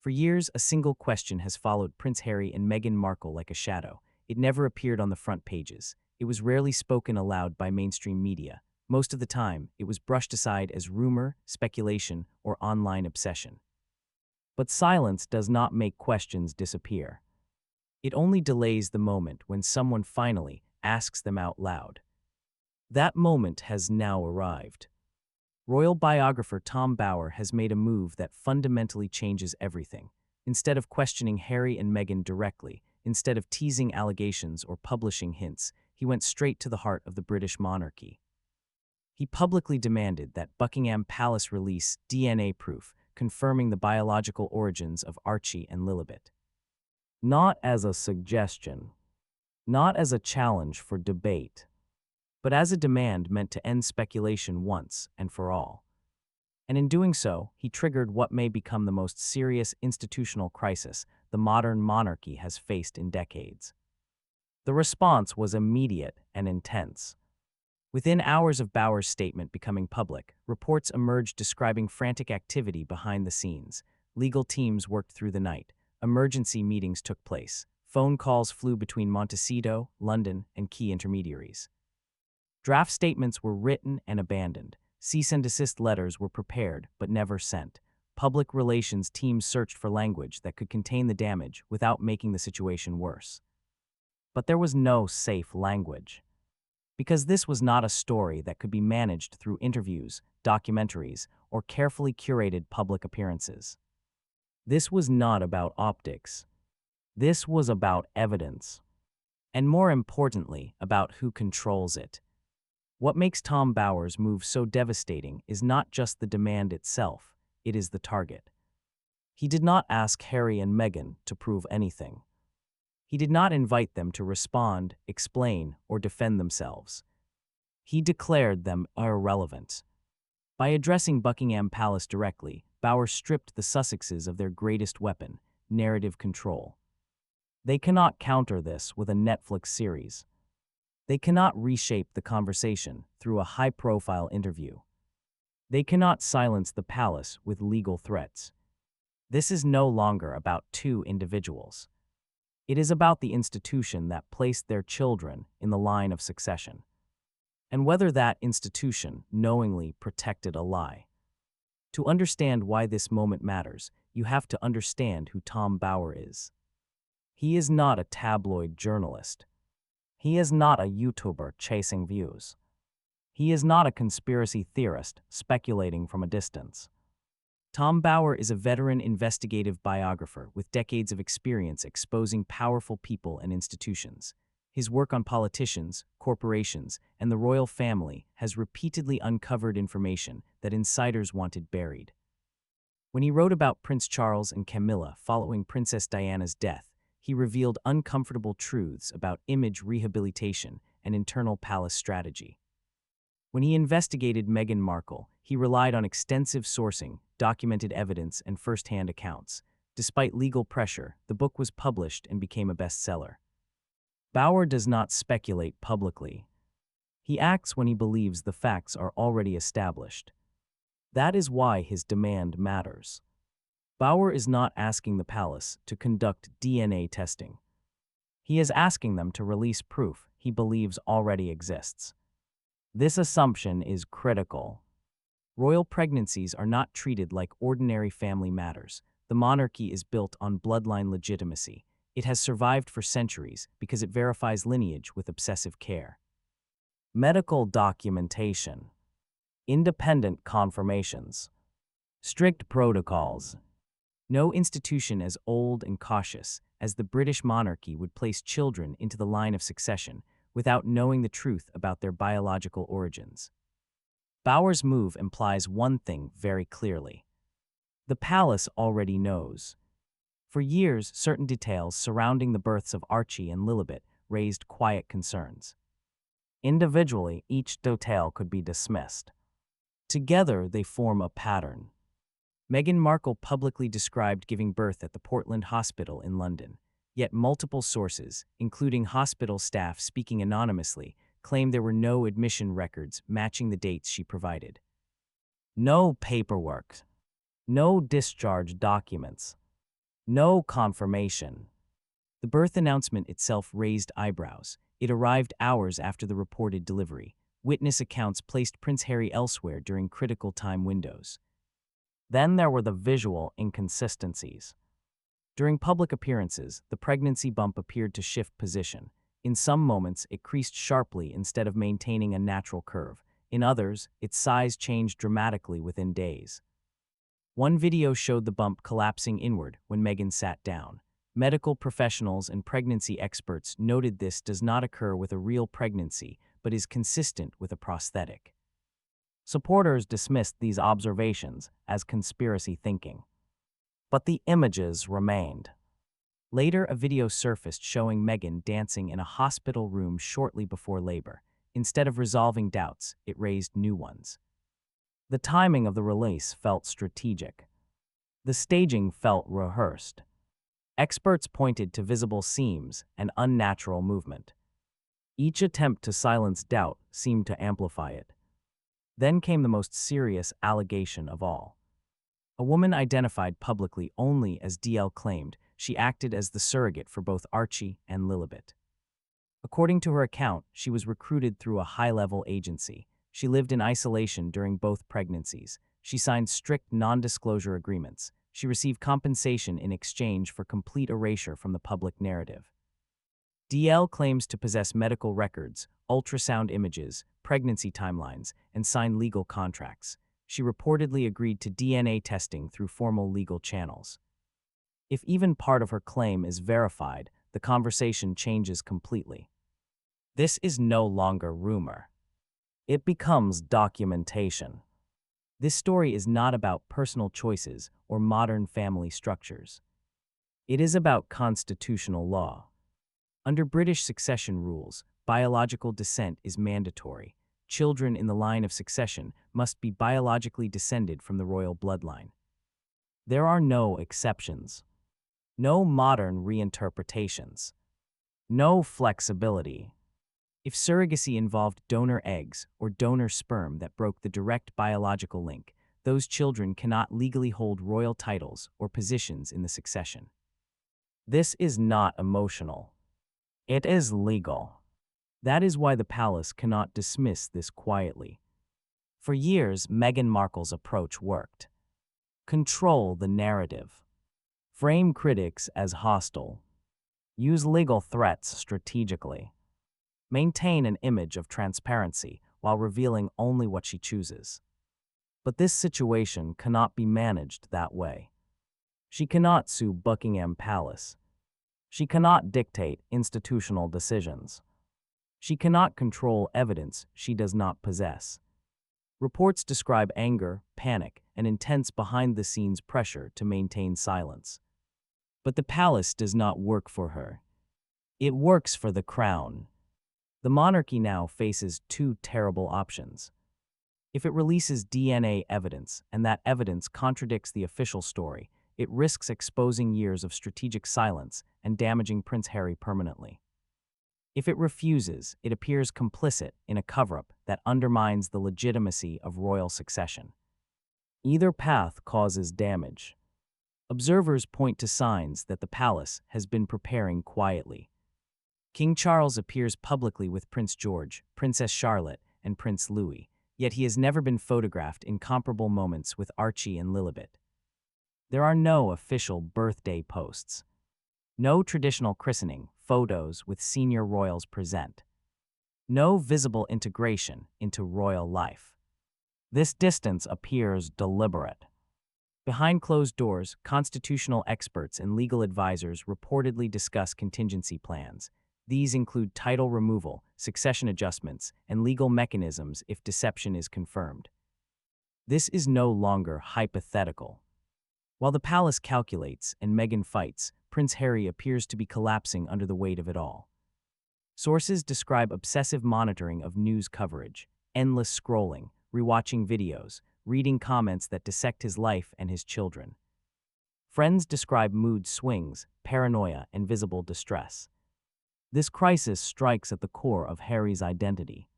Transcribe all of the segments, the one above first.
For years, a single question has followed Prince Harry and Meghan Markle like a shadow. It never appeared on the front pages. It was rarely spoken aloud by mainstream media. Most of the time, it was brushed aside as rumor, speculation, or online obsession. But silence does not make questions disappear. It only delays the moment when someone finally asks them out loud. That moment has now arrived. Royal biographer Tom Bower has made a move that fundamentally changes everything. Instead of questioning Harry and Meghan directly, instead of teasing allegations or publishing hints, he went straight to the heart of the British monarchy. He publicly demanded that Buckingham Palace release DNA proof confirming the biological origins of Archie and Lilibet. Not as a suggestion, not as a challenge for debate, but as a demand meant to end speculation once and for all. And in doing so, he triggered what may become the most serious institutional crisis the modern monarchy has faced in decades. The response was immediate and intense. Within hours of Bower's statement becoming public, reports emerged describing frantic activity behind the scenes. Legal teams worked through the night. Emergency meetings took place. Phone calls flew between Montecito, London, and key intermediaries. Draft statements were written and abandoned. Cease and desist letters were prepared but never sent. Public relations teams searched for language that could contain the damage without making the situation worse. But there was no safe language. Because this was not a story that could be managed through interviews, documentaries, or carefully curated public appearances. This was not about optics. This was about evidence. And more importantly, about who controls it. What makes Tom Bower's move so devastating is not just the demand itself, it is the target. He did not ask Harry and Meghan to prove anything. He did not invite them to respond, explain, or defend themselves. He declared them irrelevant. By addressing Buckingham Palace directly, Bower stripped the Sussexes of their greatest weapon, narrative control. They cannot counter this with a Netflix series. They cannot reshape the conversation through a high-profile interview. They cannot silence the palace with legal threats. This is no longer about two individuals. It is about the institution that placed their children in the line of succession, and whether that institution knowingly protected a lie. To understand why this moment matters, you have to understand who Tom Bower is. He is not a tabloid journalist. He is not a YouTuber chasing views. He is not a conspiracy theorist speculating from a distance. Tom Bower is a veteran investigative biographer with decades of experience exposing powerful people and institutions. His work on politicians, corporations, and the royal family has repeatedly uncovered information that insiders wanted buried. When he wrote about Prince Charles and Camilla following Princess Diana's death, he revealed uncomfortable truths about image rehabilitation and internal palace strategy. When he investigated Meghan Markle, he relied on extensive sourcing, documented evidence, and first-hand accounts. Despite legal pressure, the book was published and became a bestseller. Bower does not speculate publicly. He acts when he believes the facts are already established. That is why his demand matters. Bower is not asking the palace to conduct DNA testing. He is asking them to release proof he believes already exists. This assumption is critical. Royal pregnancies are not treated like ordinary family matters. The monarchy is built on bloodline legitimacy. It has survived for centuries because it verifies lineage with obsessive care. Medical documentation, independent confirmations, strict protocols. No institution as old and cautious as the British monarchy would place children into the line of succession without knowing the truth about their biological origins. Bower's move implies one thing very clearly. The palace already knows. For years, certain details surrounding the births of Archie and Lilibet raised quiet concerns. Individually, each detail could be dismissed. Together, they form a pattern. Meghan Markle publicly described giving birth at the Portland Hospital in London, yet multiple sources, including hospital staff speaking anonymously, claim there were no admission records matching the dates she provided. No paperwork. No discharge documents. No confirmation. The birth announcement itself raised eyebrows. It arrived hours after the reported delivery. Witness accounts placed Prince Harry elsewhere during critical time windows. Then there were the visual inconsistencies. During public appearances, the pregnancy bump appeared to shift position. In some moments, it creased sharply instead of maintaining a natural curve. In others, its size changed dramatically within days. One video showed the bump collapsing inward when Meghan sat down. Medical professionals and pregnancy experts noted this does not occur with a real pregnancy, but is consistent with a prosthetic. Supporters dismissed these observations as conspiracy thinking. But the images remained. Later, a video surfaced showing Meghan dancing in a hospital room shortly before labor. Instead of resolving doubts, it raised new ones. The timing of the release felt strategic. The staging felt rehearsed. Experts pointed to visible seams and unnatural movement. Each attempt to silence doubt seemed to amplify it. Then came the most serious allegation of all. A woman identified publicly only as DL claimed she acted as the surrogate for both Archie and Lilibet. According to her account, she was recruited through a high-level agency. She lived in isolation during both pregnancies. She signed strict non-disclosure agreements. She received compensation in exchange for complete erasure from the public narrative. DL claims to possess medical records, ultrasound images, pregnancy timelines, and signed legal contracts. She reportedly agreed to DNA testing through formal legal channels. If even part of her claim is verified, the conversation changes completely. This is no longer rumor. It becomes documentation. This story is not about personal choices or modern family structures. It is about constitutional law. Under British succession rules, biological descent is mandatory. Children in the line of succession must be biologically descended from the royal bloodline. There are no exceptions. No modern reinterpretations. No flexibility. If surrogacy involved donor eggs or donor sperm that broke the direct biological link, those children cannot legally hold royal titles or positions in the succession. This is not emotional. It is legal. That is why the palace cannot dismiss this quietly. For years, Meghan Markle's approach worked. Control the narrative. Frame critics as hostile. Use legal threats strategically. Maintain an image of transparency while revealing only what she chooses. But this situation cannot be managed that way. She cannot sue Buckingham Palace. She cannot dictate institutional decisions. She cannot control evidence she does not possess. Reports describe anger, panic, and intense behind-the-scenes pressure to maintain silence. But the palace does not work for her. It works for the crown. The monarchy now faces two terrible options. If it releases DNA evidence and that evidence contradicts the official story, it risks exposing years of strategic silence and damaging Prince Harry permanently. If it refuses, it appears complicit in a cover-up that undermines the legitimacy of royal succession. Either path causes damage. Observers point to signs that the palace has been preparing quietly. King Charles appears publicly with Prince George, Princess Charlotte, and Prince Louis, yet he has never been photographed in comparable moments with Archie and Lilibet. There are no official birthday posts. No traditional christening photos with senior royals present. No visible integration into royal life. This distance appears deliberate. Behind closed doors, constitutional experts and legal advisors reportedly discuss contingency plans. These include title removal, succession adjustments, and legal mechanisms if deception is confirmed. This is no longer hypothetical. While the palace calculates and Meghan fights, Prince Harry appears to be collapsing under the weight of it all. Sources describe obsessive monitoring of news coverage, endless scrolling, rewatching videos, reading comments that dissect his life and his children. Friends describe mood swings, paranoia, and visible distress. This crisis strikes at the core of Harry's identity.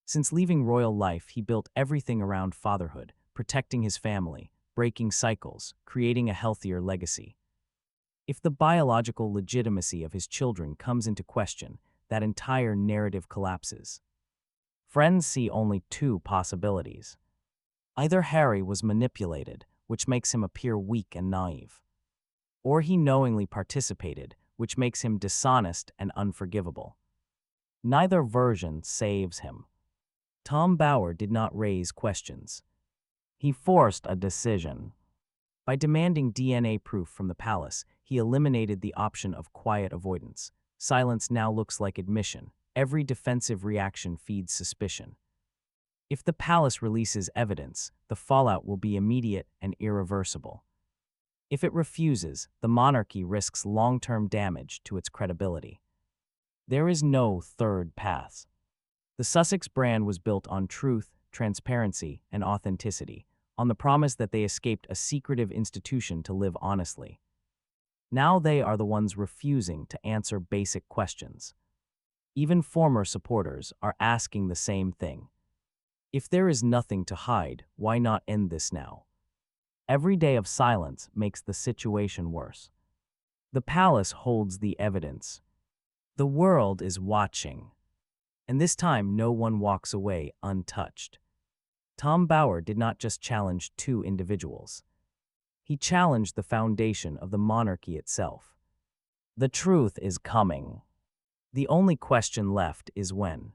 Since leaving royal life, he built everything around fatherhood, protecting his family, breaking cycles, creating a healthier legacy. If the biological legitimacy of his children comes into question, that entire narrative collapses. Friends see only two possibilities. Either Harry was manipulated, which makes him appear weak and naive, or he knowingly participated, which makes him dishonest and unforgivable. Neither version saves him. Tom Bower did not raise questions. He forced a decision. By demanding DNA proof from the palace, he eliminated the option of quiet avoidance. Silence now looks like admission. Every defensive reaction feeds suspicion. If the palace releases evidence, the fallout will be immediate and irreversible. If it refuses, the monarchy risks long-term damage to its credibility. There is no third path. The Sussex brand was built on truth, transparency, and authenticity, on the promise that they escaped a secretive institution to live honestly. Now they are the ones refusing to answer basic questions. Even former supporters are asking the same thing. If there is nothing to hide, why not end this now? Every day of silence makes the situation worse. The palace holds the evidence. The world is watching. And this time, no one walks away untouched. Tom Bower did not just challenge two individuals. He challenged the foundation of the monarchy itself. The truth is coming. The only question left is when.